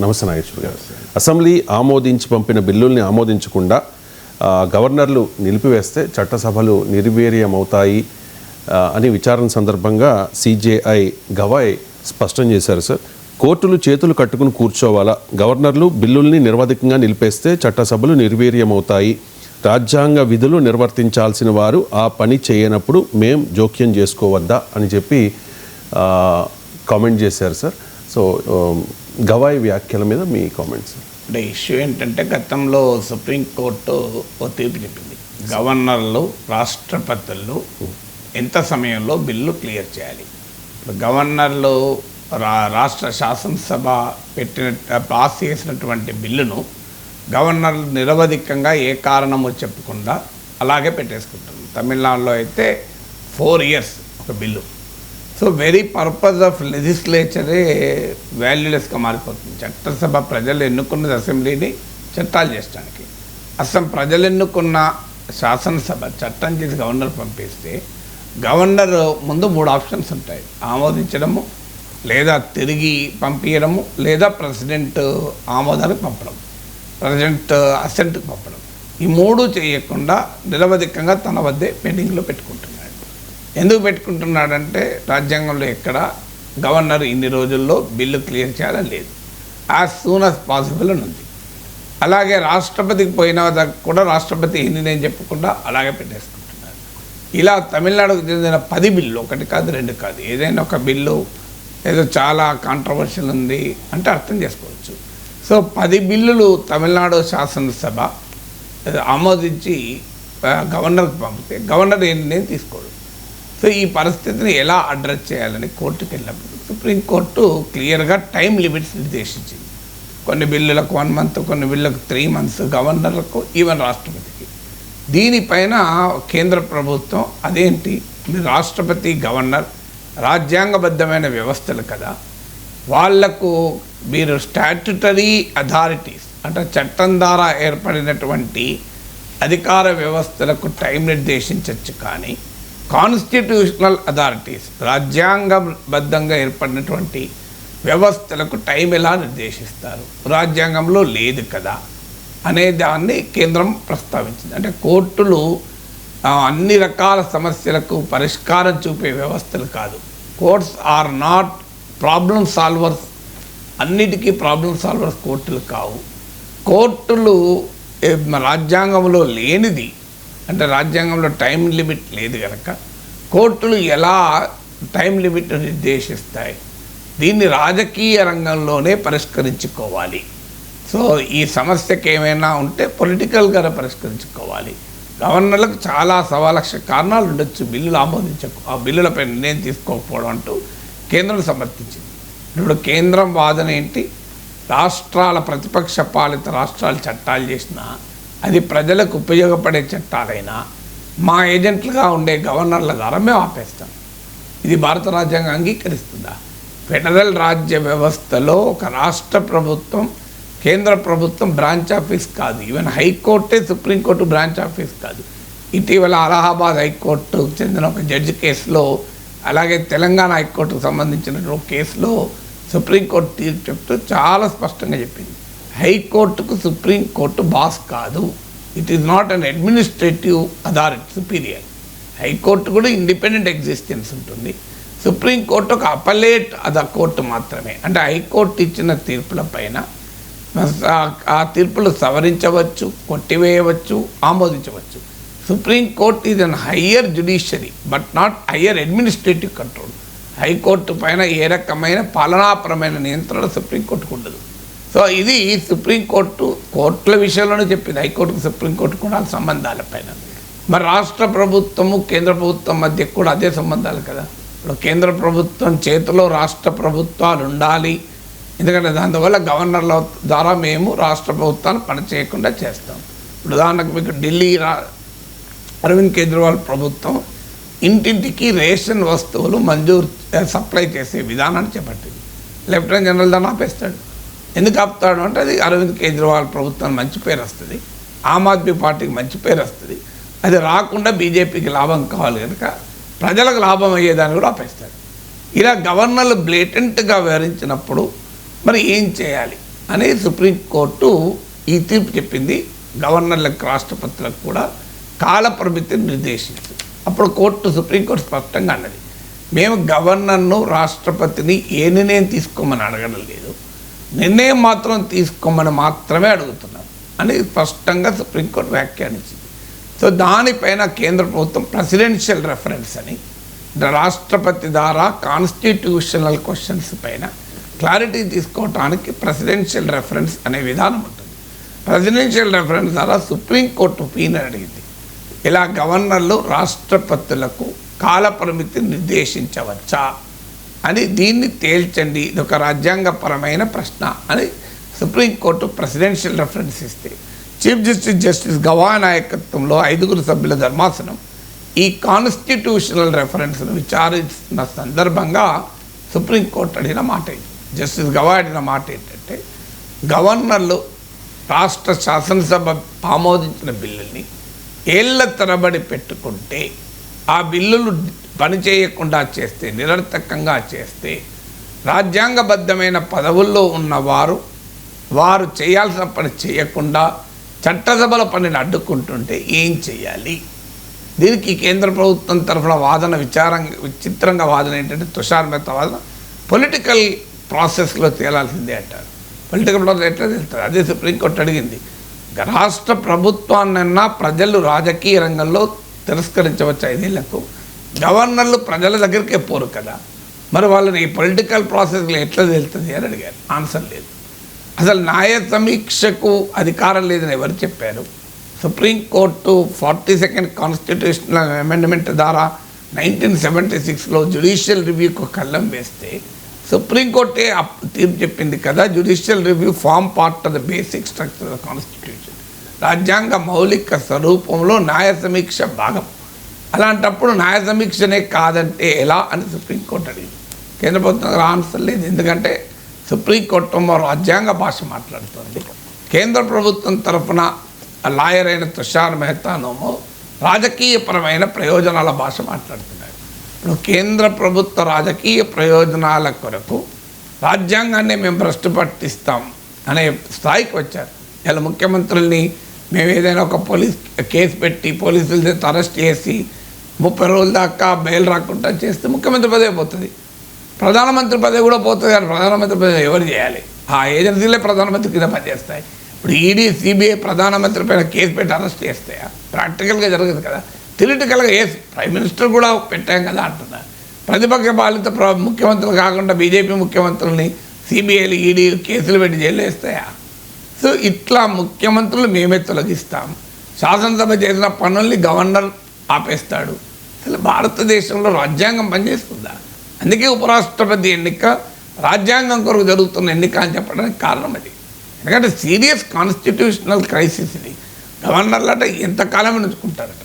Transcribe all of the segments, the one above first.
నమస్తే నాగేశ్వర్ గారు. అసెంబ్లీ ఆమోదించి పంపిన బిల్లుల్ని ఆమోదించకుండా గవర్నర్లు నిలిపివేస్తే చట్టసభలు నిర్వీర్యమవుతాయి అని విచారణ సందర్భంగా సిజేఐ గవాయ్ స్పష్టం చేశారు సార్. కోర్టులు చేతులు కట్టుకుని కూర్చోవాలా, గవర్నర్లు బిల్లుల్ని నిర్వధికంగా నిలిపేస్తే చట్టసభలు నిర్వీర్యమవుతాయి, రాజ్యాంగ విధులు నిర్వర్తించాల్సిన వారు ఆ పని చేయనప్పుడు మేం జోక్యం చేసుకోవద్దా అని చెప్పి కామెంట్ చేశారు సార్. సో గవాయ్ వ్యాఖ్యల మీద మీ కామెంట్స్. అంటే ఇష్యూ ఏంటంటే గతంలో సుప్రీంకోర్టు ఓ తీర్పు చెప్పింది, గవర్నర్లు రాష్ట్రపతులు ఎంత సమయంలో బిల్లు క్లియర్ చేయాలి. ఇప్పుడు గవర్నర్లు రాష్ట్ర శాసనసభ పాస్ చేసినటువంటి బిల్లును గవర్నర్లు నిరవధికంగా ఏ కారణమో చెప్పకుండా అలాగే పెట్టేసుకుంటారు. తమిళనాడులో అయితే 4 years ఒక బిల్లు. సో వెరీ పర్పస్ ఆఫ్ లెజిస్లేచరే వాల్యూలెస్గా మారిపోతుంది. చట్టసభ ప్రజలు ఎన్నుకున్నది అసెంబ్లీని చట్టాలు చేయడానికి. అసలు ప్రజలు ఎన్నుకున్న శాసనసభ చట్టం చేసి గవర్నర్ పంపిస్తే గవర్నర్ ముందు 3 ఆప్షన్స్ ఉంటాయి: ఆమోదించడము, లేదా తిరిగి పంపించడము, లేదా ప్రెసిడెంట్ ఆమోదానికి పంపడం, ప్రెసిడెంట్ అసెంట్కి పంపడం. ఈ 3 చేయకుండా నిరవధికంగా తన వద్దే పెండింగ్లో పెట్టుకుంటున్నాడు. ఎందుకు పెట్టుకుంటున్నాడంటే రాజ్యాంగంలో ఎక్కడ గవర్నర్ ఇన్ని రోజుల్లో బిల్లు క్లియర్ చేయాలని లేదు, యాజ్ సూన్ యాజ్ పాసిబుల్ అని ఉంది. అలాగే రాష్ట్రపతికి పోయిన కూడా రాష్ట్రపతి ఏంది నేను చెప్పకుండా అలాగే పెట్టేసుకుంటున్నారు. ఇలా తమిళనాడుకు చెందిన 10 బిల్లు, 1 కాదు 2 కాదు, ఏదైనా ఒక బిల్లు ఏదో చాలా కాంట్రవర్షియల్ ఉంది అంటే అర్థం చేసుకోవచ్చు. సో 10 బిల్లులు తమిళనాడు శాసనసభ ఆమోదించి గవర్నర్కి పంపితే గవర్నర్ ఏం నేను తీసుకోడు. సో ఈ పరిస్థితిని ఎలా అడ్రస్ చేయాలని కోర్టుకు వెళ్ళినప్పుడు సుప్రీంకోర్టు క్లియర్గా టైం లిమిట్స్ నిర్దేశించింది. కొన్ని బిల్లులకు 1 month, కొన్ని బిల్లులకు 3 months, గవర్నర్లకు, ఈవెన్ రాష్ట్రపతికి. దీనిపైన కేంద్ర ప్రభుత్వం అదేంటి, రాష్ట్రపతి గవర్నర్ రాజ్యాంగబద్ధమైన వ్యవస్థలు కదా, వాళ్లకు మీరు స్టాట్యుటరీ అథారిటీస్ అంటే చట్టం ద్వారా ఏర్పడినటువంటి అధికార వ్యవస్థలకు టైం నిర్దేశించవచ్చు, కానీ కాన్స్టిట్యూషనల్ అథారిటీస్ రాజ్యాంగబద్ధంగా ఏర్పడినటువంటి వ్యవస్థలకు టైం ఎలా నిర్దేశిస్తారు, రాజ్యాంగంలో లేదు కదా అనే దాన్ని కేంద్రం ప్రస్తావించింది. అంటే కోర్టులు అన్ని రకాల సమస్యలకు పరిష్కారం చూపే వ్యవస్థలు కాదు. Courts are not problem solvers, అన్నిటికీ ప్రాబ్లమ్ సాల్వర్స్ కోర్టులు కావు. కోర్టులు రాజ్యాంగంలో లేనిది అంటే రాజ్యాంగంలో టైం లిమిట్ లేదు కనుక కోర్టులు ఎలా టైం లిమిట్ నిర్దేశిస్తాయి, దీన్ని రాజకీయ రంగంలోనే పరిష్కరించుకోవాలి. సో ఈ సమస్యకి ఏమైనా ఉంటే పొలిటికల్గా పరిష్కరించుకోవాలి. గవర్నర్లకు చాలా 1,00,000 కారణాలు ఉండొచ్చు బిల్లులు ఆ బిల్లులపై నిర్ణయం తీసుకోకపోవడం అంటూ కేంద్రం సమర్థించింది. ఇప్పుడు కేంద్రం వాదన ఏంటి, రాష్ట్రాల ప్రతిపక్ష పాలిత రాష్ట్రాలు చట్టాలు చేసినా అది ప్రజలకు ఉపయోగపడే చట్టాలైనా మా ఏజెంట్లుగా ఉండే గవర్నర్ల ద్వారా మేము ఆపేస్తాం. ఇది భారత రాజ్యాంగం అంగీకరిస్తుందా? ఫెడరల్ రాజ్య వ్యవస్థలో ఒక రాష్ట్ర ప్రభుత్వం కేంద్ర ప్రభుత్వం బ్రాంచ్ ఆఫీస్ కాదు. ఈవెన్ హైకోర్టే సుప్రీంకోర్టు బ్రాంచ్ ఆఫీస్ కాదు. ఇటీవల అలహాబాద్ హైకోర్టుకు చెందిన ఒక జడ్జి కేసులో, అలాగే తెలంగాణ హైకోర్టుకు సంబంధించిన ఒక కేసులో సుప్రీంకోర్టు తీర్పు చెప్తూ చాలా స్పష్టంగా చెప్పింది, హైకోర్టుకు సుప్రీంకోర్టు బాస్ కాదు. It is not an administrative authority superior. High court కూడా ఇండిపెండెంట్ ఎగ్జిస్టెన్స్ ఉంటుంది. సుప్రీంకోర్టు ఒక అపలేట్ కోర్టు మాత్రమే. అంటే హైకోర్టు ఇచ్చిన తీర్పుల పైన ఆ తీర్పులు సవరించవచ్చు, కొట్టివేయవచ్చు, ఆమోదించవచ్చు. Supreme court is an higher judiciary but not higher administrative control. High court పైన ఏ రకమైన పాలనాపరమైన నియంత్రణ సుప్రీంకోర్టుకు ఉండదు. సో ఇది సుప్రీంకోర్టు కోర్టుల విషయంలోనే చెప్పింది, హైకోర్టుకు సుప్రీంకోర్టుకు కూడా సంబంధాల పైన. మరి రాష్ట్ర ప్రభుత్వము కేంద్ర ప్రభుత్వం మధ్య కూడా అదే సంబంధాలు కదా. ఇప్పుడు కేంద్ర ప్రభుత్వం చేతిలో రాష్ట్ర ప్రభుత్వాలు ఉండాలి, ఎందుకంటే దానివల్ల గవర్నర్ల ద్వారా మేము రాష్ట్ర ప్రభుత్వాన్ని పనిచేయకుండా చేస్తాం. ఇప్పుడు ఉదాహరణకు మీకు ఢిల్లీ అరవింద్ కేజ్రీవాల్ ప్రభుత్వం ఇంటింటికి రేషన్ వస్తువులు సప్లై చేసే విధానాన్ని చేపట్టింది. లెఫ్టినెంట్ జనరల్ దాన్ని ఆపేస్తాడు. ఎందుకు ఆపుతాడు అంటే అది అరవింద్ కేజ్రీవాల్ ప్రభుత్వానికి మంచి పేరు వస్తుంది, ఆమ్ ఆద్మీ పార్టీకి మంచి పేరు వస్తుంది. అది రాకుండా బీజేపీకి లాభం కావాలి కనుక ప్రజలకు లాభం అయ్యేదాన్ని కూడా ఆపేస్తాడు. ఇలా గవర్నర్లు బ్లేటెంట్గా వివరించినప్పుడు మరి ఏం చేయాలి? అని సుప్రీంకోర్టు ఈ తీర్పు చెప్పింది. గవర్నర్లకు రాష్ట్రపతులకు కూడా కాల పరిమితిని నిర్దేశించింది. అప్పుడు సుప్రీంకోర్టు స్పష్టంగా అన్నది, మేము గవర్నర్ను రాష్ట్రపతిని ఏ నిర్ణయం తీసుకోమని అడగడం లేదు, నిర్ణయం మాత్రం తీసుకోమని మాత్రమే అడుగుతున్నాం అని స్పష్టంగా సుప్రీంకోర్టు వ్యాఖ్యానించింది. సో దానిపైన కేంద్ర ప్రభుత్వం ప్రెసిడెన్షియల్ రెఫరెన్స్ అని రాష్ట్రపతి ద్వారా కాన్స్టిట్యూషనల్ క్వశ్చన్స్ పైన క్లారిటీ తీసుకోవటానికి ప్రెసిడెన్షియల్ రెఫరెన్స్ అనే విధానం ఉంటుంది. ప్రెసిడెన్షియల్ రెఫరెన్స్ ద్వారా సుప్రీంకోర్టు ఒపీనియన్ అడిగింది, ఇలా గవర్నర్లు రాష్ట్రపతులకు కాల పరిమితి నిర్దేశించవచ్చా అని, దీన్ని తేల్చండి, ఇది ఒక రాజ్యాంగపరమైన ప్రశ్న అని సుప్రీంకోర్టు ప్రెసిడెన్షియల్ రెఫరెన్స్ ఇస్తే చీఫ్ జస్టిస్ గవా నాయకత్వంలో 5 సభ్యుల ధర్మాసనం ఈ కాన్స్టిట్యూషనల్ రెఫరెన్స్ను విచారిస్తున్న సందర్భంగా సుప్రీంకోర్టు అడిగిన మాట ఇది. జస్టిస్ గవా అడిగిన మాట ఏంటంటే, గవర్నర్లు రాష్ట్ర శాసనసభ ఆమోదించిన బిల్లుల్ని ఏళ్ల తరబడి పెట్టుకుంటే, ఆ బిల్లులు పనిచేయకుండా చేస్తే, నిరర్థకంగా చేస్తే, రాజ్యాంగబద్ధమైన పదవుల్లో ఉన్నవారు వారు చేయాల్సిన పని చేయకుండా చట్టసభల పనిని అడ్డుకుంటుంటే ఏం చేయాలి? దీనికి కేంద్ర ప్రభుత్వం తరఫున వాదన విచిత్రంగా వాదన ఏంటంటే, తుషార్ మెహతా వాదన పొలిటికల్ ప్రాసెస్లో తేలాల్సిందే అంటారు. పొలిటికల్ ప్రాసెస్ ఎట్లా తెలుస్తుంది? అదే సుప్రీంకోర్టు అడిగింది. రాష్ట్ర ప్రభుత్వాన్నన్నా ప్రజలు రాజకీయ రంగంలో తిరస్కరించవచ్చు 5 ఏళ్లకు, గవర్నర్లు ప్రజల దగ్గరికే పోరు కదా, మరి వాళ్ళని ఈ పొలిటికల్ ప్రాసెస్లో ఎట్లా తెలుస్తుంది అని అడిగారు. ఆన్సర్ లేదు. అసలు న్యాయ సమీక్షకు అధికారం లేదని ఎవరు చెప్పారు? సుప్రీంకోర్టు 42nd కాన్స్టిట్యూషనల్ అమెండ్మెంట్ ద్వారా 1976లో జ్యుడిషియల్ రివ్యూకు కళ్ళం వేస్తే సుప్రీంకోర్టే తీర్పు చెప్పింది కదా, judicial review form part of the basic structure of the constitution, రాజ్యాంగ మౌలిక స్వరూపంలో న్యాయ సమీక్ష భాగం. అలాంటప్పుడు న్యాయ సమీక్షనే కాదంటే ఎలా అని సుప్రీంకోర్టు అడిగింది. కేంద్ర ప్రభుత్వం ఆన్సర్ లేదు. ఎందుకంటే సుప్రీంకోర్టు రాజ్యాంగ భాష మాట్లాడుతుంది, కేంద్ర ప్రభుత్వం తరఫున లాయర్ అయిన తుషార్ మెహతానేమో రాజకీయపరమైన ప్రయోజనాల భాష మాట్లాడుతున్నాడు. ఇప్పుడు కేంద్ర ప్రభుత్వ రాజకీయ ప్రయోజనాల కొరకు రాజ్యాంగాన్ని మేము భ్రష్టు పట్టిస్తాం అనే స్థాయికి వచ్చారు. ఇలా ముఖ్యమంత్రుల్ని మేము ఏదైనా ఒక కేసు పెట్టి పోలీసులు అరెస్ట్ చేసి 30 రోజుల దాకా బెయిల్ రాకుండా చేస్తే ముఖ్యమంత్రి పదవి పోతుంది, ప్రధానమంత్రి పదవి కూడా పోతుంది. కానీ ప్రధానమంత్రి పదవి ఎవరు చేయాలి? ఆ ఏజెన్సీలే ప్రధానమంత్రి కింద పనిచేస్తాయి. ఇప్పుడు ఈడీ సిబిఐ ప్రధానమంత్రి పైన కేసు పెట్టి అరెస్ట్ చేస్తాయా? ప్రాక్టికల్గా జరగదు కదా. థియరిటికల్గా ప్రైమ్ మినిస్టర్ కూడా పెట్టాం కదా అంటున్నారు. ప్రతిపక్ష పాలిత ముఖ్యమంత్రులు కాకుండా బీజేపీ ముఖ్యమంత్రుల్ని సిబిఐలు ఈడీలు కేసులు పెట్టి జైలు వేస్తాయా? సో ఇట్లా ముఖ్యమంత్రులు మేమే తొలగిస్తాం, శాసనసభ చేసిన పనుల్ని గవర్నర్ ఆపేస్తాడు. అసలు భారతదేశంలో రాజ్యాంగం పనిచేస్తుందా? అందుకే ఉపరాష్ట్రపతి ఎన్నిక రాజ్యాంగం కొరకు జరుగుతున్న ఎన్నిక అని చెప్పడానికి కారణం అది. ఎందుకంటే సీరియస్ కాన్స్టిట్యూషనల్ క్రైసిస్ ఇది. గవర్నర్లు అంటే ఎంతకాలం ఉంచుకుంటారట.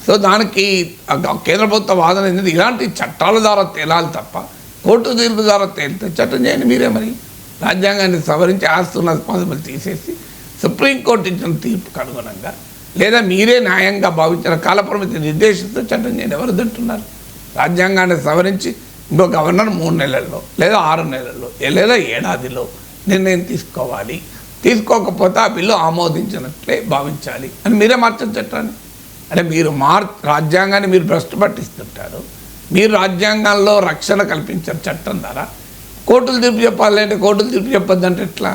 సో దానికి కేంద్ర ప్రభుత్వ వాదన ఏంటంటే, ఇలాంటి చట్టాల ద్వారా తేలాలి తప్ప కోర్టు తీర్పు ద్వారా తేలితే చట్టం చేయండి మీరే. మరి రాజ్యాంగాన్ని సవరించి ఆస్తున్న రెస్పాన్సిబిలిటీ తీసేసి సుప్రీంకోర్టు ఇచ్చిన తీర్పుకు అనుగుణంగా లేదా మీరే న్యాయంగా భావించిన కాలపరిమితి నిర్దేశిస్తూ చట్టం చేయండి. ఎవరు తింటున్నారు? రాజ్యాంగాన్ని సవరించి ఇంకో గవర్నర్ 3 నెలల్లో లేదా 6 నెలల్లో లేదా ఏడాదిలో నిర్ణయం తీసుకోవాలి. తీసుకోకపోతే ఆ బిల్లు ఆమోదించినట్లే భావించాలి అని మీరే మార్చని చట్టాన్ని. అంటే మీరు రాజ్యాంగాన్ని మీరు భ్రష్టు పట్టిస్తుంటారు. మీరు రాజ్యాంగంలో రక్షణ కల్పించారు చట్టం ద్వారా. కోర్టులు తీర్పు చెప్పాలంటే కోర్టులు తీర్పు చెప్పొద్దంటే ఎట్లా?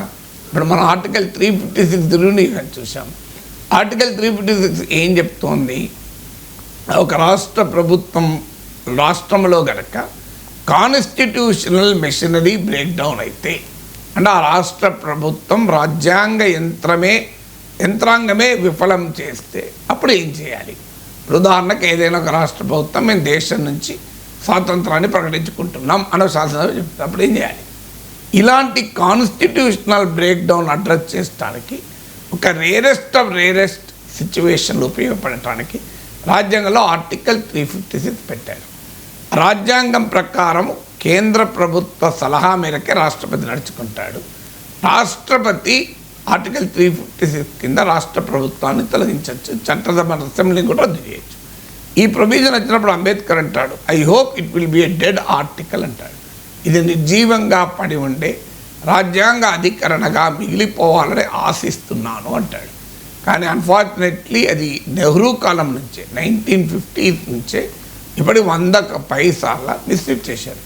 ఇప్పుడు మనం ఆర్టికల్ 356 రివ్యూని చూసాం. ఆర్టికల్ 356 ఏం చెప్తోంది? ఒక రాష్ట్ర ప్రభుత్వం రాష్ట్రంలో గనక కాన్స్టిట్యూషనల్ మెషినరీ బ్రేక్ డౌన్ అయితే, అంటే ఆ రాష్ట్ర ప్రభుత్వం రాజ్యాంగ యంత్రాంగమే విఫలం చేస్తే అప్పుడు ఏం చేయాలి? ఇప్పుడు ఉదాహరణకు ఏదైనా ఒక రాష్ట్ర ప్రభుత్వం మేము దేశం నుంచి స్వాతంత్రాన్ని ప్రకటించుకుంటున్నాం అనే శాసనసభ చెప్తుంది, అప్పుడు ఏం చేయాలి? ఇలాంటి కాన్స్టిట్యూషనల్ బ్రేక్ డౌన్ అడ్రస్ చేయడానికి ఒక రేరెస్ట్ సిచ్యువేషన్లు ఉపయోగపడటానికి రాజ్యాంగంలో ఆర్టికల్ 356 పెట్టారు. రాజ్యాంగం ప్రకారం కేంద్ర ప్రభుత్వ సలహా మేరకే రాష్ట్రపతి నడుచుకుంటాడు. రాష్ట్రపతి ఆర్టికల్ 356 కింద రాష్ట్ర ప్రభుత్వాన్ని తొలగించవచ్చు, చట్టసభ అసెంబ్లీని కూడా రద్దు చేయొచ్చు. ఈ ప్రొవిజన్ వచ్చినప్పుడు అంబేద్కర్ అంటాడు, I hope it will be a dead article అంటాడు. ఇది నిర్జీవంగా పడి ఉండే రాజ్యాంగ అధికరణగా మిగిలిపోవాలని ఆశిస్తున్నాను అంటాడు. కానీ అన్ఫార్చునేట్లీ అది నెహ్రూ కాలం నుంచే 1950s నుంచే ఇప్పటి 100కు పైసార్లు మిస్యూజ్ చేశారు.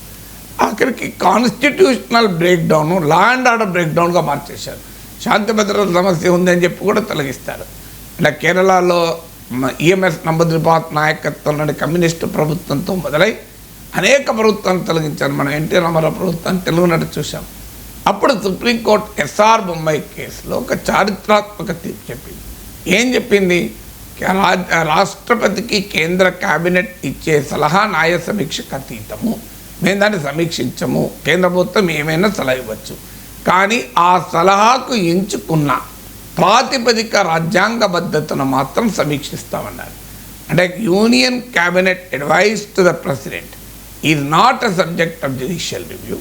ఆఖరికి constitutional break down, law and order break డౌన్గా మార్చేశారు. శాంతి భద్రత సమస్య ఉందని చెప్పి కూడా తొలగిస్తారు. ఇలా కేరళలో ఈఎంఎస్ నంబూద్రిపాద్ నాయకత్వంలోని కమ్యూనిస్టు ప్రభుత్వంతో మొదలై అనేక ప్రభుత్వాన్ని తొలగించారు. మనం ఎన్టీ రామారావు ప్రభుత్వాన్ని తెలుగునట్టు చూసాం. అప్పుడు సుప్రీంకోర్టు ఎస్ఆర్ బొంబాయి కేసులో ఒక చారిత్రాత్మక తీర్పు చెప్పింది. ఏం చెప్పింది? రాష్ట్రపతికి కేంద్ర కేబినెట్ ఇచ్చే సలహా న్యాయ సమీక్షకు అతీతము, మేము దాన్ని సమీక్షించము, కేంద్ర ప్రభుత్వం ఏమైనా సలహా ఇవ్వచ్చు, కానీ ఆ సలహాకు ఎంచుకున్న ప్రాతిపదిక రాజ్యాంగబద్ధతను మాత్రం సమీక్షిస్తామన్నారు. అంటే union cabinet advice to the president is not a subject of judicial review,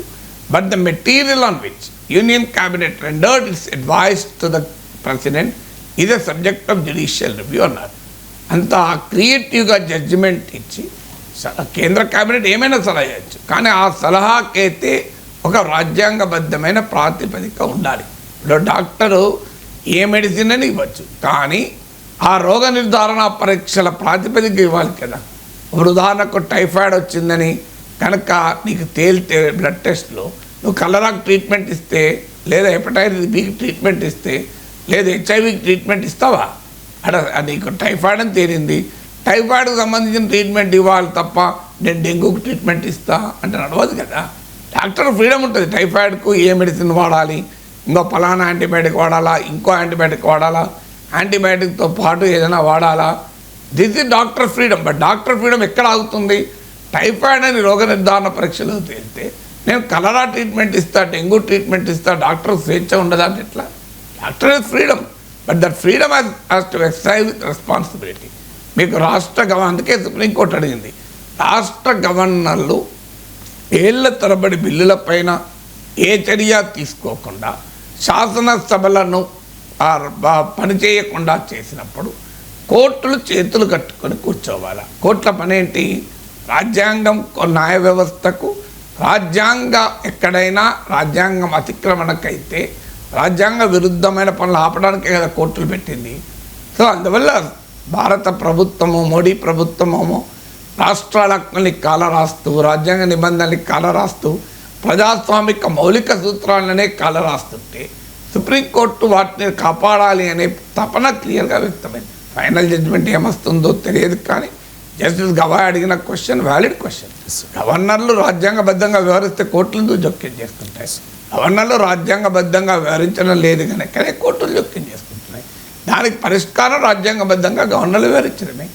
but the material on which Union Cabinet rendered its advice to the President is a subject of judicial review అన్నారు. అంత క్రియేటివ్గా judgement ఇచ్చి కేంద్ర cabinet ఏమైనా సలహా ఇవ్వచ్చు, కానీ ఆ సలహాకైతే ఒక రాజ్యాంగబద్ధమైన ప్రాతిపదిక ఉండాలి. ఇప్పుడు డాక్టరు ఏ మెడిసిన్ అని ఇవ్వచ్చు, కానీ ఆ రోగ నిర్ధారణ పరీక్షల ప్రాతిపదిక ఇవ్వాలి కదా. ఇప్పుడు ఉదాహరణకు టైఫాయిడ్ వచ్చిందని కనుక నీకు తేలితే బ్లడ్ టెస్ట్లో నువ్వు కలరాకు ట్రీట్మెంట్ ఇస్తే, లేదా హెపటైటిస్ బికి ట్రీట్మెంట్ ఇస్తే, లేదా హెచ్ఐవికి ట్రీట్మెంట్ ఇస్తావా? నీకు టైఫాయిడ్ అని తేలింది, టైఫాయిడ్కి సంబంధించిన ట్రీట్మెంట్ ఇవ్వాలి తప్ప నేను డెంగ్యూకి ట్రీట్మెంట్ ఇస్తా అంటే నడవదు కదా. డాక్టర్ ఫ్రీడమ్ ఉంటుంది. టైఫాయిడ్కు ఏ మెడిసిన్ వాడాలి, ఇంకో ఫలానా యాంటీబయాటిక్ వాడాలా, ఇంకో యాంటీబయాటిక్ వాడాలా, యాంటీబయాటిక్తో పాటు ఏదైనా వాడాలా, this is doctor freedom. But doctor freedom ఎక్కడ ఆగుతుంది? టైఫాయిడ్ అని రోగ నిర్ధారణ పరీక్షలు తేలితే నేను కలరా ట్రీట్మెంట్ ఇస్తా, డెంగ్యూ ట్రీట్మెంట్ ఇస్తా, డాక్టర్ స్వేచ్ఛ ఉండదా అంటే ఎట్లా? Doctor is freedom, but that freedom has to exercise with responsibility. మీకు రాష్ట్ర అందుకే సుప్రీంకోర్టు అడిగింది, రాష్ట్ర గవర్నర్లు ఏళ్ల తరబడి బిల్లుల పైన ఏ చర్య తీసుకోకుండా శాసనసభలను పనిచేయకుండా చేసినప్పుడు కోర్టులు చేతులు కట్టుకొని కూర్చోవాలా? కోర్టుల పని ఏంటి? రాజ్యాంగం న్యాయ వ్యవస్థకు ఎక్కడైనా రాజ్యాంగం అతిక్రమణకైతే రాజ్యాంగ విరుద్ధమైన పనులు ఆపడానికే కదా కోర్టులు పెట్టింది. సో అందువల్ల భారత ప్రభుత్వము, మోడీ ప్రభుత్వమేమో రాష్ట్రాల హక్కుల్ని కాలరాస్తూ, రాజ్యాంగ నిబంధనలకి కాలరాస్తూ, ప్రజాస్వామిక మౌలిక సూత్రాలనే కాలరాస్తుంటే సుప్రీంకోర్టు వాటిని కాపాడాలి అనే తపన క్లియర్గా వ్యక్తమైంది. ఫైనల్ జడ్జిమెంట్ ఏమొస్తుందో తెలియదు, కానీ జస్టిస్ గవాయ్ అడిగిన క్వశ్చన్ వ్యాలిడ్ క్వశ్చన్. గవర్నర్లు రాజ్యాంగబద్ధంగా వ్యవహరిస్తే కోర్టులు జోక్యం చేసుకుంటాయి. గవర్నర్లు రాజ్యాంగబద్ధంగా వ్యవహరించడం లేదు కనుకనే కోర్టులు జోక్యం చేసుకుంటున్నాయి. దానికి పరిష్కారం రాజ్యాంగబద్ధంగా గవర్నర్లు వ్యవహరించడమే.